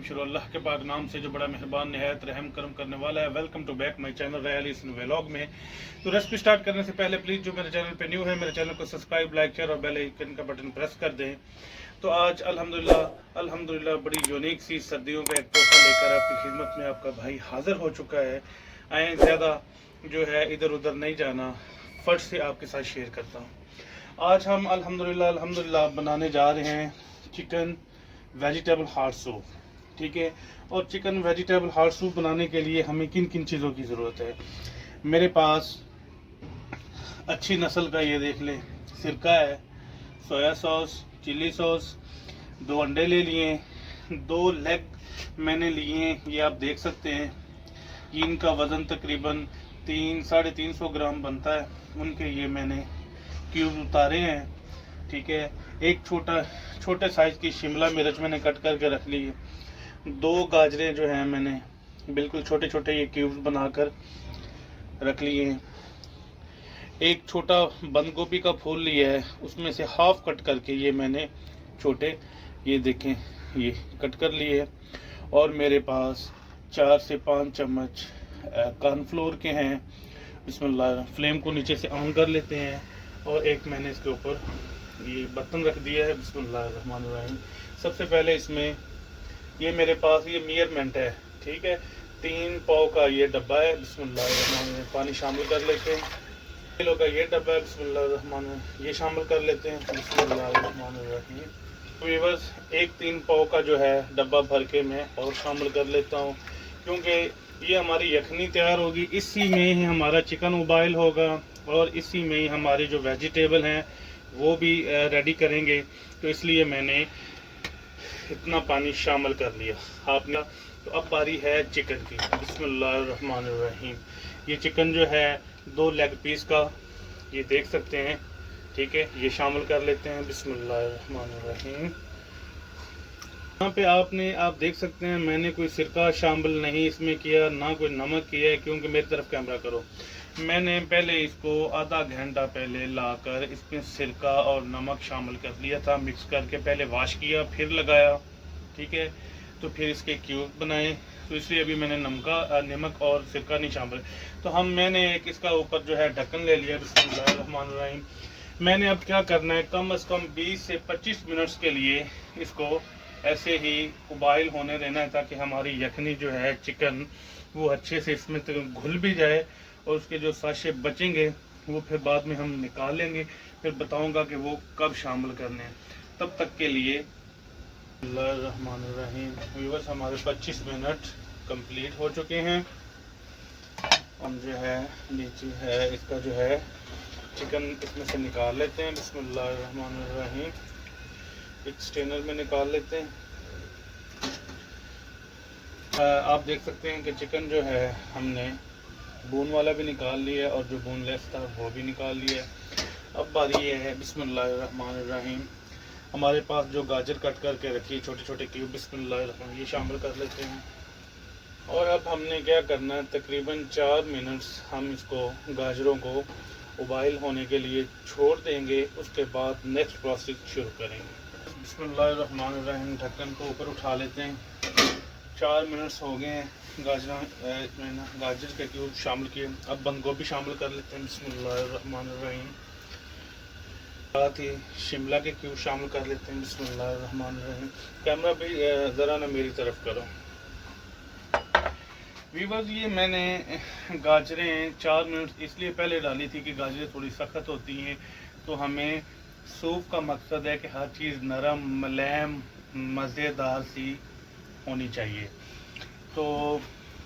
शुरू अल्लाह के पाक नाम से जो बड़ा मेहरबान निहायत रहम करम करने वाला है। Welcome to back my channel रयालीस व्लॉग में। तो रेसिपी स्टार्ट करने से पहले प्लीज़ जो मेरे चैनल पे न्यू है मेरे चैनल को सब्सक्राइब, लाइक, शेयर और बेल आइकन का बटन प्रेस कर दें। तो आज अल्हम्दुलिल्लाह बड़ी यूनिक सी सर्दियों का एक तोहफा लेकर आपकी खिदमत में आपका भाई हाजिर हो चुका है। आए ज़्यादा जो है इधर उधर नहीं जाना, फट से आपके साथ शेयर करता हूँ। आज हम अल्हम्दुलिल्लाह बनाने जा रहे हैं चिकन वेजिटेबल हार्ट सूप। ठीक है, और चिकन वेजिटेबल हार्ट सूप बनाने के लिए हमें किन किन चीज़ों की ज़रूरत है। मेरे पास अच्छी नस्ल का ये देख ले सिरका है, सोया सॉस, चिली सॉस, 2 अंडे ले लिए, 2 लेग मैंने लिए, ये आप देख सकते हैं। इनका वज़न तकरीबन 300-350 ग्राम बनता है। उनके ये मैंने क्यूब उतारे हैं। ठीक है, एक छोटे साइज़ की शिमला मिर्च मैंने कट करके रख ली है। 2 गाजरें जो हैं मैंने बिल्कुल छोटे छोटे ये क्यूब्स बनाकर रख लिए हैं। एक छोटा बंद गोभी का फूल लिया है, उसमें से हाफ कट करके ये मैंने छोटे ये देखें ये कट कर लिए है। और मेरे पास 4 से 5 चम्मच कॉर्नफ्लोर के हैं। बिस्मिल्लाह, फ्लेम को नीचे से ऑन कर लेते हैं और एक मैंने इसके ऊपर ये बर्तन रख दिया है। बिस्मिल्लाहिर्रहमानिर्रहीम। सबसे पहले इसमें ये मेरे पास ये मेजरमेंट है। ठीक है, 3 पाव का ये डब्बा है। बिस्मिल्लाहिर्रहमानिर्रहीम, पानी शामिल कर लेते हैं। किलो का ये डब्बा है। बिस्मिल्लाहिर्रहमानिर्रहीम, ये शामिल कर लेते हैं। बिस्मिल्लाहिर्रहमानिर्रहीम। व्यूअर्स, एक 3 पाव का जो है डब्बा भर के मैं और शामिल कर लेता हूँ, क्योंकि ये हमारी यखनी तैयार होगी, इसी में ही हमारा चिकन उबाइल होगा और इसी में ही हमारे जो वेजिटेबल हैं वो भी रेडी करेंगे। तो इसलिए मैंने इतना पानी शामिल कर लिया आपने। तो अब बारी है चिकन की। बिस्मिल्लाहिर्रहमानिर्रहीम, ये चिकन जो है 2 लेग पीस का ये देख सकते हैं। ठीक है, ये शामिल कर लेते हैं। बिस्मिल्लाहिर्रहमानिर्रहीम। यहाँ पे आप देख सकते हैं मैंने कोई सिरका शामिल नहीं इसमें किया, ना कोई नमक किया है, क्योंकि मेरी तरफ कैमरा करो। मैंने पहले इसको आधा घंटा पहले लाकर इसमें सिरका और नमक शामिल कर लिया था, मिक्स करके पहले वॉश किया फिर लगाया। ठीक है, तो फिर इसके क्यूब बनाए, तो इसलिए अभी मैंने नमक और सिरका नहीं शामिल। तो मैंने एक इसका ऊपर जो है ढक्कन ले लिया। बिस्मिल्लाहिर्रहमानिर्रहीम। मैंने अब क्या करना है, कम से कम 20 से 25 मिनट्स के लिए इसको ऐसे ही उबाइल होने देना है, ताकि हमारी यखनी जो है चिकन वो अच्छे से इसमें घुल भी जाए और उसके जो साशे बचेंगे वो फिर बाद में हम निकाल लेंगे। फिर बताऊंगा कि वो कब शामिल करने हैं। तब तक के लिए बिस्मिल्लाहिर्रहमानिर्रहीम। व्यूअर्स, हमारे 25 मिनट कंप्लीट हो चुके हैं। हम जो है नीचे है इसका जो है चिकन इसमें से निकाल लेते हैं। बिस्मिल्लाहिर्रहमानिर्रहीम, एक स्ट्रेनर में निकाल लेते हैं। आप देख सकते हैं कि चिकन जो है हमने बोन वाला भी निकाल लिया और जो बोनलेस था वो भी निकाल लिया। अब बारी ये है, बिस्मिल्लाहिर्रहमानिर्रहीम, हमारे पास जो गाजर कट करके रखी है छोटे छोटे क्यूब, बिस्मिल्लाहिर्रहमानिर्रहीम, ये शामिल कर लेते हैं। और अब हमने क्या करना है, तकरीबन 4 मिनट्स हम इसको गाजरों को उबाइल होने के लिए छोड़ देंगे। उसके बाद नेक्स्ट प्रोसेस शुरू करेंगे। बिस्मिल्लाहिर्रहमानिर्रहीम, ढक्कन को ऊपर उठा लेते हैं। 4 मिनट्स हो गए हैं। गाजर के क्यूब शामिल किए। अब बंद गोभी शामिल कर लेते हैं। बिस्मिल्लाहिर्रहमानिर्रहीम, साथ ही शिमला के क्यूब शामिल कर लेते हैं। बिस्मिल्लाहिर्रहमानिर्रहीम। कैमरा भी ज़रा ना मेरी तरफ करो। वीवर्स, ये मैंने गाजरें 4 मिनट इसलिए पहले डाली थी कि गाजरें थोड़ी सख्त होती हैं, तो हमें सूप का मकसद है कि हर चीज़ नरम, मुलायम, मज़ेदार सी होनी चाहिए। तो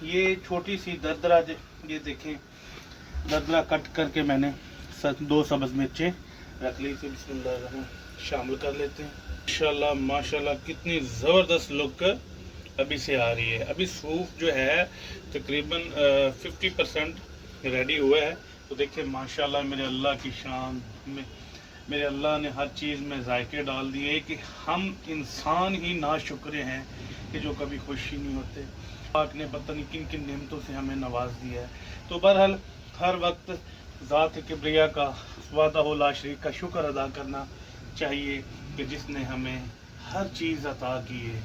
ये छोटी सी दरदरा, ये देखें दरदरा कट करके मैंने 2 सब्ज़ मिर्चें रख ली थी। बिस्मिल्लाह, शामिल कर लेते हैं। माशाल्लाह माशाल्लाह, कितनी ज़बरदस्त लुक अभी से आ रही है। अभी सूप जो है तकरीबन 50% रेडी हुआ है। तो देखिए माशाल्लाह, मेरे अल्लाह की शान में मेरे अल्लाह ने हर चीज़ में जायके डाल दिए कि हम इंसान ही नाशुक्र हैं कि जो कभी खुश ही नहीं होते। पाक ने पता नहीं किन किन नेमतों से हमें नवाज दिया है। तो बहरहाल हर वक्त ज़ात किब्रिया का, वादा ला शरीक का शुक्र अदा करना चाहिए कि जिसने हमें हर चीज़ अता की है।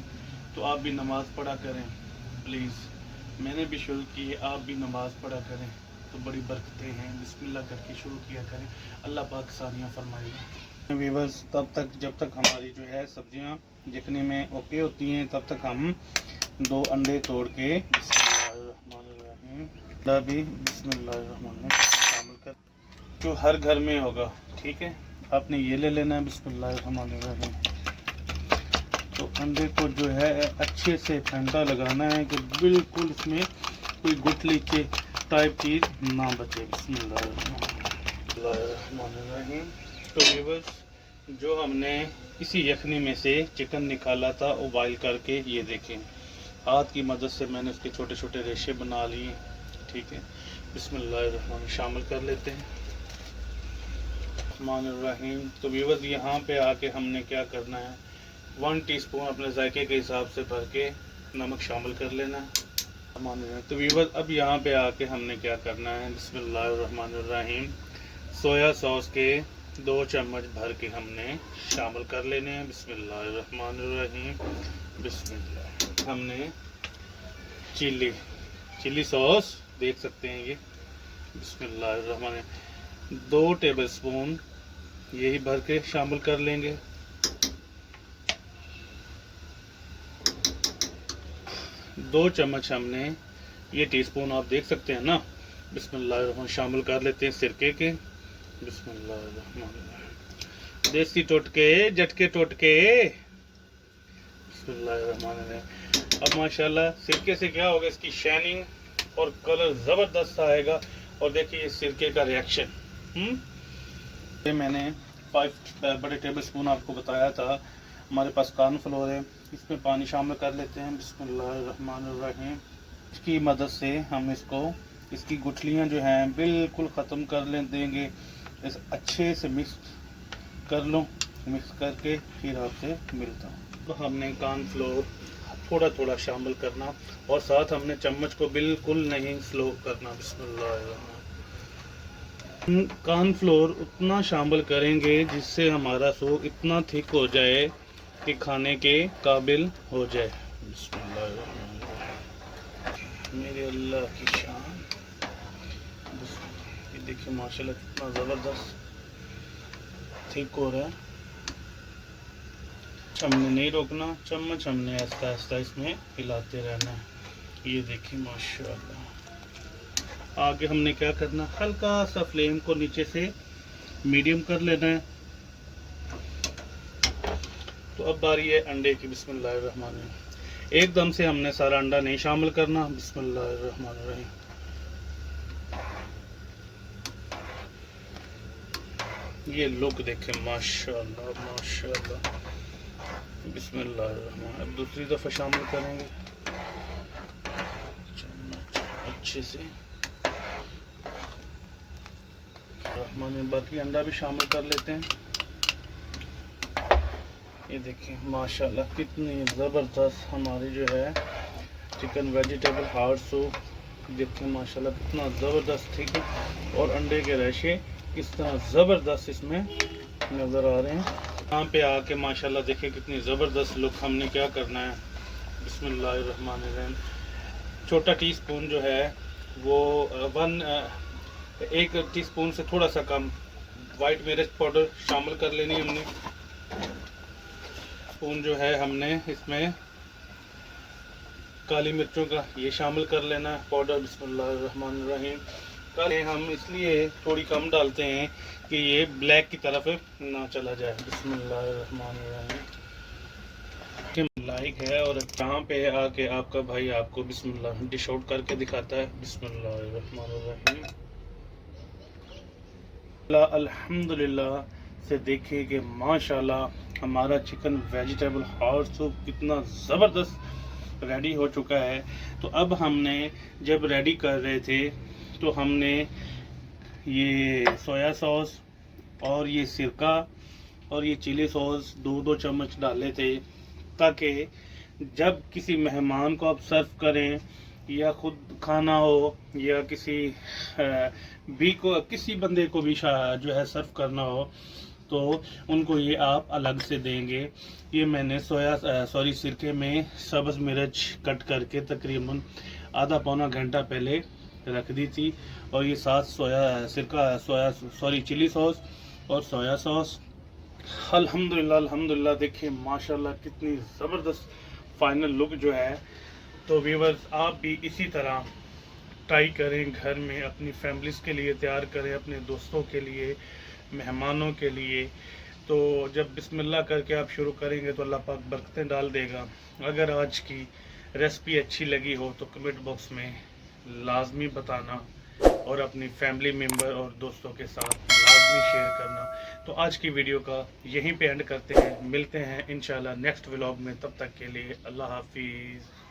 तो आप भी नमाज़ पढ़ा करें प्लीज़। मैंने भी शुरू की है, आप भी नमाज़ पढ़ा करें तो बड़ी बरकतें हैं। बिस्मिल्लाह करके शुरू किया करें, अल्लाह पाक सानियाँ फरमाएगा। वीवर्स, तब तक जब तक हमारी जो है सब्जियां दिखने में ओके होती हैं तब तक हम 2 अंडे तोड़ के बिस्मिल्लाहिर्रहमानिर्रहीम शामिल कर, जो हर घर में होगा। ठीक है, आपने ये ले लेना है बिस्मिल्लाहिर्रहमानिर्रहीम। तो अंडे को जो है अच्छे से फेंटा लगाना है कि बिल्कुल इसमें कोई गुठली के टाइप चीज़ ना बचे। बिस्मिल्लाहिर्रहमानिर्रहीम। तो व्यूअर्स, जो हमने इसी यखनी में से चिकन निकाला था उबाइल करके, ये देखें हाथ की मदद से मैंने उसके छोटे छोटे रेशे बना लिए। ठीक है, बिस्मिल्लाहिर्रहमानिर्रहीम शामिल कर लेते हैं रहमानिर्रहीम। तो व्यूअर्स, यहाँ पे आके हमने क्या करना है, 1 टीस्पून अपने जायके के हिसाब से भर के नमक शामिल कर लेना है। तो व्यूअर्स, अब यहाँ पे आके हमने क्या करना है, बिस्मिल्लाहिर्रहमानिर्रहीम सोया सॉस के 2 चम्मच भर के हमने शामिल कर लेने हैं। बिस्मिल्लाहिर्रहमानिर्रहीम। बिस्मिल्लाह। हमने चिली सॉस देख सकते हैं ये, बिस्मिल्लाहिर्रहमानिर्रहीम 2 टेबलस्पून यही भर के शामिल कर लेंगे। 2 चम्मच हमने, ये टीस्पून आप देख सकते हैं ना, बिस्मिल्लाहिर्रहमानिर्रहीम शामिल कर लेते हैं सिरके के। बिस्मिल्लाहिर्रहमानिर्रहीम देसी टोटके झटके टोटके। बिस्मिल्लाहिर्रहमानिर्रहीम। अब माशाल्लाह सिरके से क्या होगा, इसकी शाइनिंग और कलर ज़बरदस्त आएगा। और देखिए सिरके का रिएक्शन। ये मैंने 5 बड़े टेबलस्पून आपको बताया था। हमारे पास कॉर्नफ्लोर है, इसमें पानी शामिल कर लेते हैं। बिस्मिल्लाहिर्रहमानिर्रहीम। इसकी मदद से हम इसकी गुठलियाँ जो हैं बिल्कुल ख़त्म कर देंगे। इस अच्छे से मिक्स कर लो, मिक्स करके फिर आपसे मिलता हूँ। तो हमने कॉर्नफ्लोर थोड़ा थोड़ा शामिल करना और साथ हमने चम्मच को बिल्कुल नहीं स्लो करना। बिस्मिल्लाह। कॉर्नफ्लोर उतना शामिल करेंगे जिससे हमारा सूप इतना थिक हो जाए कि खाने के काबिल हो जाए। बिस्मिल्लाह। मेरे अल्लाह की शान। ये देखिए माशाल्लाह कितना ज़बरदस्त थिक हो रहा है। हमने नहीं रोकना, चम्मच हमने आहिस्ता आहिस्ता इसमें हिलाते रहना है। ये देखिए माशाल्लाह। आगे हमने क्या करना, हल्का सा फ्लेम को नीचे से मीडियम कर लेना है। तो अब बारी है अंडे की। बिस्मिल्लाहिर्रहमानिर्रहीम। एकदम से हमने सारा अंडा नहीं शामिल करना। बिस्मिल्लाहिर्रहमानिर्रहीम। ये लुक देखें माशाल्लाह माशाल्लाह। बिस्मिल्लाहिर्रहमानिर्रहीम। अब दूसरी दफ़ा शामिल करेंगे चम्मच अच्छे से। बाकी अंडा भी शामिल कर लेते हैं। ये देखिए माशाल्लाह कितनी ज़बरदस्त हमारी जो है चिकन वेजिटेबल हार्ड सूप। देखिए माशाल्लाह कितना ज़बरदस्त ठीक है, और अंडे के रेशे किस तरह ज़बरदस्त इसमें नज़र आ रहे हैं। यहाँ पे आके माशाल्लाह देखिए कितनी ज़बरदस्त लुक। हमने क्या करना है, बिस्मिल्लाहिर्रहमानिर्रहीम छोटा टीस्पून जो है वो 1 टीस्पून से थोड़ा सा कम वाइट मिर्च पाउडर शामिल कर लेनी है। हमने स्पून जो है हमने इसमें काली मिर्चों का ये शामिल कर लेना है पाउडर। बिस्मिल्लाहिर्रहमानिर्रहीम। काले हम इसलिए थोड़ी कम डालते हैं कि ये ब्लैक की तरफ ना चला जाए। बिस्मिल्लाहिर्रहमानिर्रहीम लाइक है, और यहाँ पे आके आपका भाई आपको बिस्मिल्लाह डिश आउट करके दिखाता है। बिस्मिल्लाहिर्रहमानिर्रहीम। अल्हम्दुलिल्लाह से देखिए कि माशाल्लाह हमारा चिकन वेजिटेबल हॉट सूप कितना ज़बरदस्त रेडी हो चुका है। तो अब हमने जब रेडी कर रहे थे तो हमने ये सोया सॉस और ये सिरका और ये चिली सॉस 2-2 चम्मच डाले थे, ताकि जब किसी मेहमान को आप सर्व करें या ख़ुद खाना हो या किसी भी को किसी बंदे को भी जो है सर्व करना हो, तो उनको ये आप अलग से देंगे। ये मैंने सिरके में सब्ज़ मिर्च कट करके तकरीबन आधा पौना घंटा पहले रख दी थी, और ये साथ चिली सॉस और सोया सॉस। अल्हम्दुलिल्लाह देखिए माशाल्लाह कितनी ज़बरदस्त फाइनल लुक जो है। तो व्यूअर्स, आप भी इसी तरह ट्राई करें, घर में अपनी फैमिलीज़ के लिए तैयार करें, अपने दोस्तों के लिए, मेहमानों के लिए। तो जब बिस्मिल्लाह करके आप शुरू करेंगे तो अल्लाह पाक बरकतें डाल देगा। अगर आज की रेसिपी अच्छी लगी हो तो कमेंट बॉक्स में लाजमी बताना, और अपनी फैमिली मेम्बर और दोस्तों के साथ लाजमी शेयर करना। तो आज की वीडियो का यहीं पे एंड करते हैं, मिलते हैं इंशाल्लाह नेक्स्ट व्लॉग में। तब तक के लिए अल्लाह हाफिज़।